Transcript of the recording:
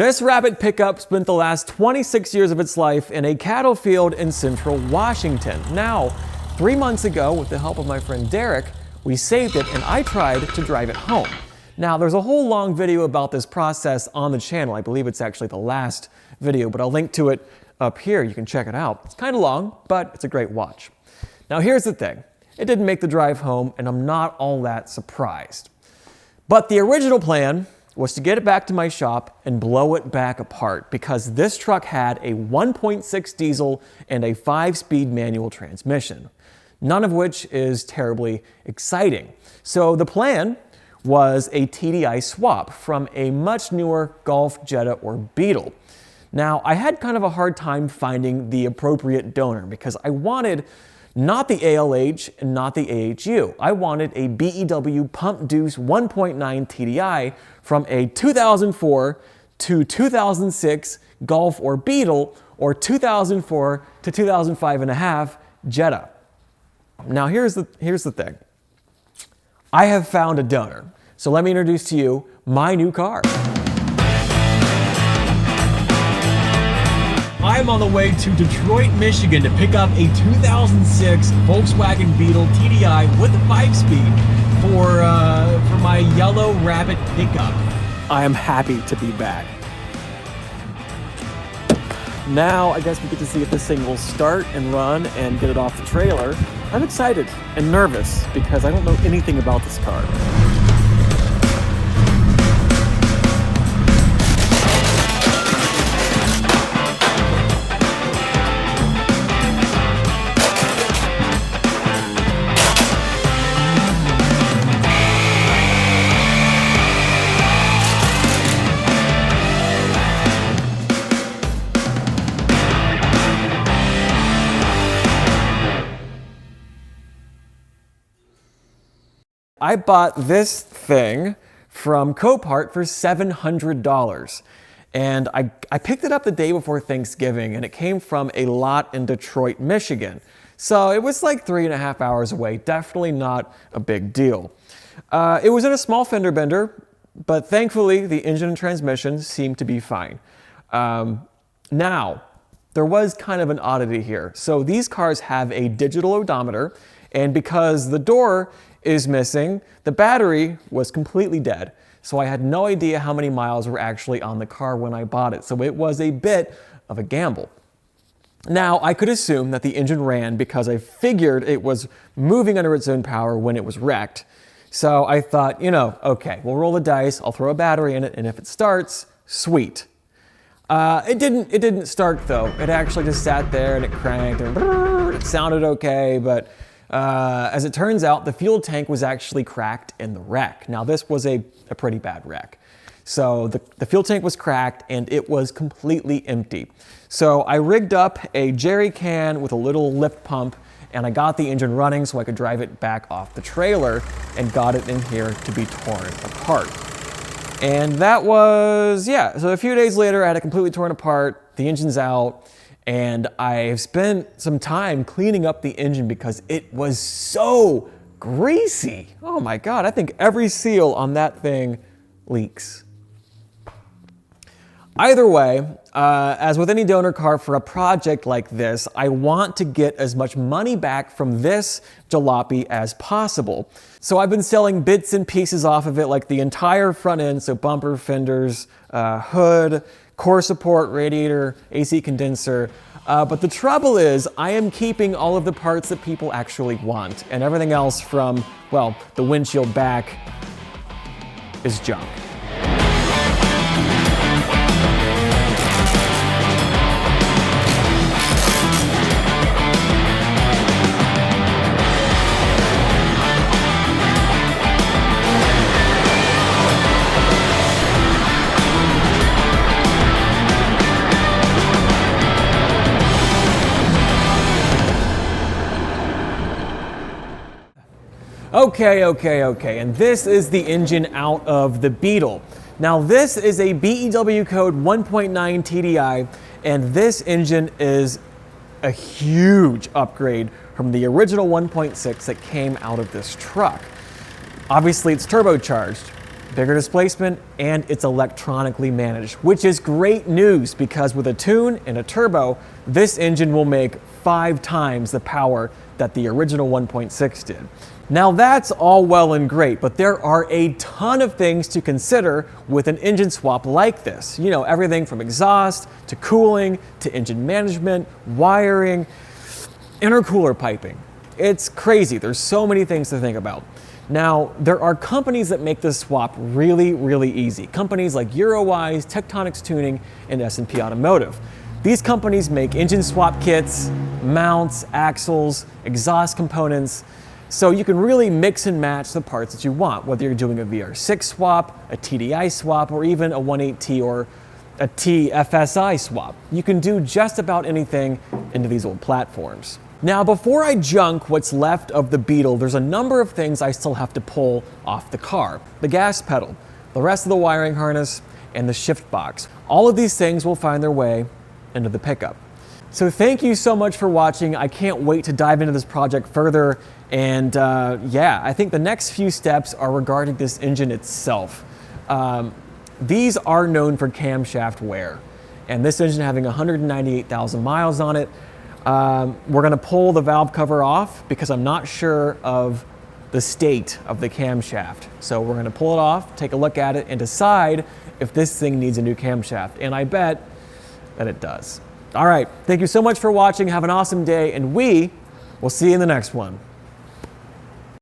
This Rabbit pickup spent the last 26 years of its life in a cattle field in central Washington. Now, 3 months ago, with the help of my friend Derek, we saved it and I tried to drive it home. Now, there's a whole long video about this process on the channel. I believe it's actually the last video, but I'll link to it up here. You can check it out. It's kind of long, but it's a great watch. Now, here's the thing. It didn't make the drive home, and I'm not all that surprised. But the original plan was to get it back to my shop and blow it back apart because this truck had a 1.6 diesel and a 5-speed manual transmission, none of which is terribly exciting. So the plan was a TDI swap from a much newer Golf, Jetta, or Beetle. Now, I had kind of a hard time finding the appropriate donor because I wanted not the ALH and not the AHU. I wanted a BEW pump deuce 1.9 TDI from a 2004 to 2006 Golf or Beetle or 2004 to 2005 and a half Jetta. Now here's the thing. I have found a donor. So let me introduce to you my new car. I'm on the way to Detroit, Michigan to pick up a 2006 Volkswagen Beetle TDI with a 5-speed for my yellow Rabbit pickup. I am happy to be back. Now I guess we get to see if this thing will start and run and get it off the trailer. I'm excited and nervous because I don't know anything about this car. I bought this thing from Copart for $700. And I picked it up the day before Thanksgiving and it came from a lot in Detroit, Michigan. So it was like 3.5 hours away, definitely not a big deal. It was in a small fender bender, but thankfully the engine and transmission seemed to be fine. Now, there was kind of an oddity here. So these cars have a digital odometer, and because the door is missing, the battery was completely dead. So I had no idea how many miles were actually on the car when I bought it. So it was a bit of a gamble. Now, I could assume that the engine ran because I figured it was moving under its own power when it was wrecked. So I thought, you know, okay, we'll roll the dice, I'll throw a battery in it, and if it starts, sweet. It didn't start though. It actually just sat there and it cranked and it sounded okay, but as it turns out, the fuel tank was actually cracked in the wreck. Now this was a pretty bad wreck. So the fuel tank was cracked and it was completely empty. So I rigged up a jerry can with a little lift pump and I got the engine running so I could drive it back off the trailer and got it in here to be torn apart. And that was, yeah, so a few days later I had it completely torn apart, the engine's out, and I've spent some time cleaning up the engine because it was so greasy. Oh my God, I think every seal on that thing leaks. Either way, as with any donor car for a project like this, I want to get as much money back from this jalopy as possible. So I've been selling bits and pieces off of it, like the entire front end, so bumper, fenders, hood, core support, radiator, AC condenser. But the trouble is, I am keeping all of the parts that people actually want, and everything else from, well, the windshield back is junk. Okay, and this is the engine out of the Beetle. Now this is a BEW code 1.9 TDI, and this engine is a huge upgrade from the original 1.6 that came out of this truck. Obviously it's turbocharged, bigger displacement, and it's electronically managed, which is great news because with a tune and a turbo, this engine will make 5 times the power that the original 1.6 did. Now that's all well and great, but there are a ton of things to consider with an engine swap like this. You know, everything from exhaust to cooling to engine management, wiring, intercooler piping. It's crazy. There's so many things to think about. Now, there are companies that make this swap really, really easy. Companies like Eurowise, Tectonics Tuning, and S&P Automotive. These companies make engine swap kits, mounts, axles, exhaust components, so you can really mix and match the parts that you want, whether you're doing a VR6 swap, a TDI swap, or even a 18T or a TFSI swap. You can do just about anything into these old platforms. Now, before I junk what's left of the Beetle, there's a number of things I still have to pull off the car. The gas pedal, the rest of the wiring harness, and the shift box. All of these things will find their way into the pickup. So thank you so much for watching. I can't wait to dive into this project further. And yeah, I think the next few steps are regarding this engine itself. These are known for camshaft wear. And this engine having 198,000 miles on it, we're gonna pull the valve cover off because I'm not sure of the state of the camshaft. So we're gonna pull it off, take a look at it, and decide if this thing needs a new camshaft. And I bet that it does. All right, thank you so much for watching. Have an awesome day, and we will see you in the next one.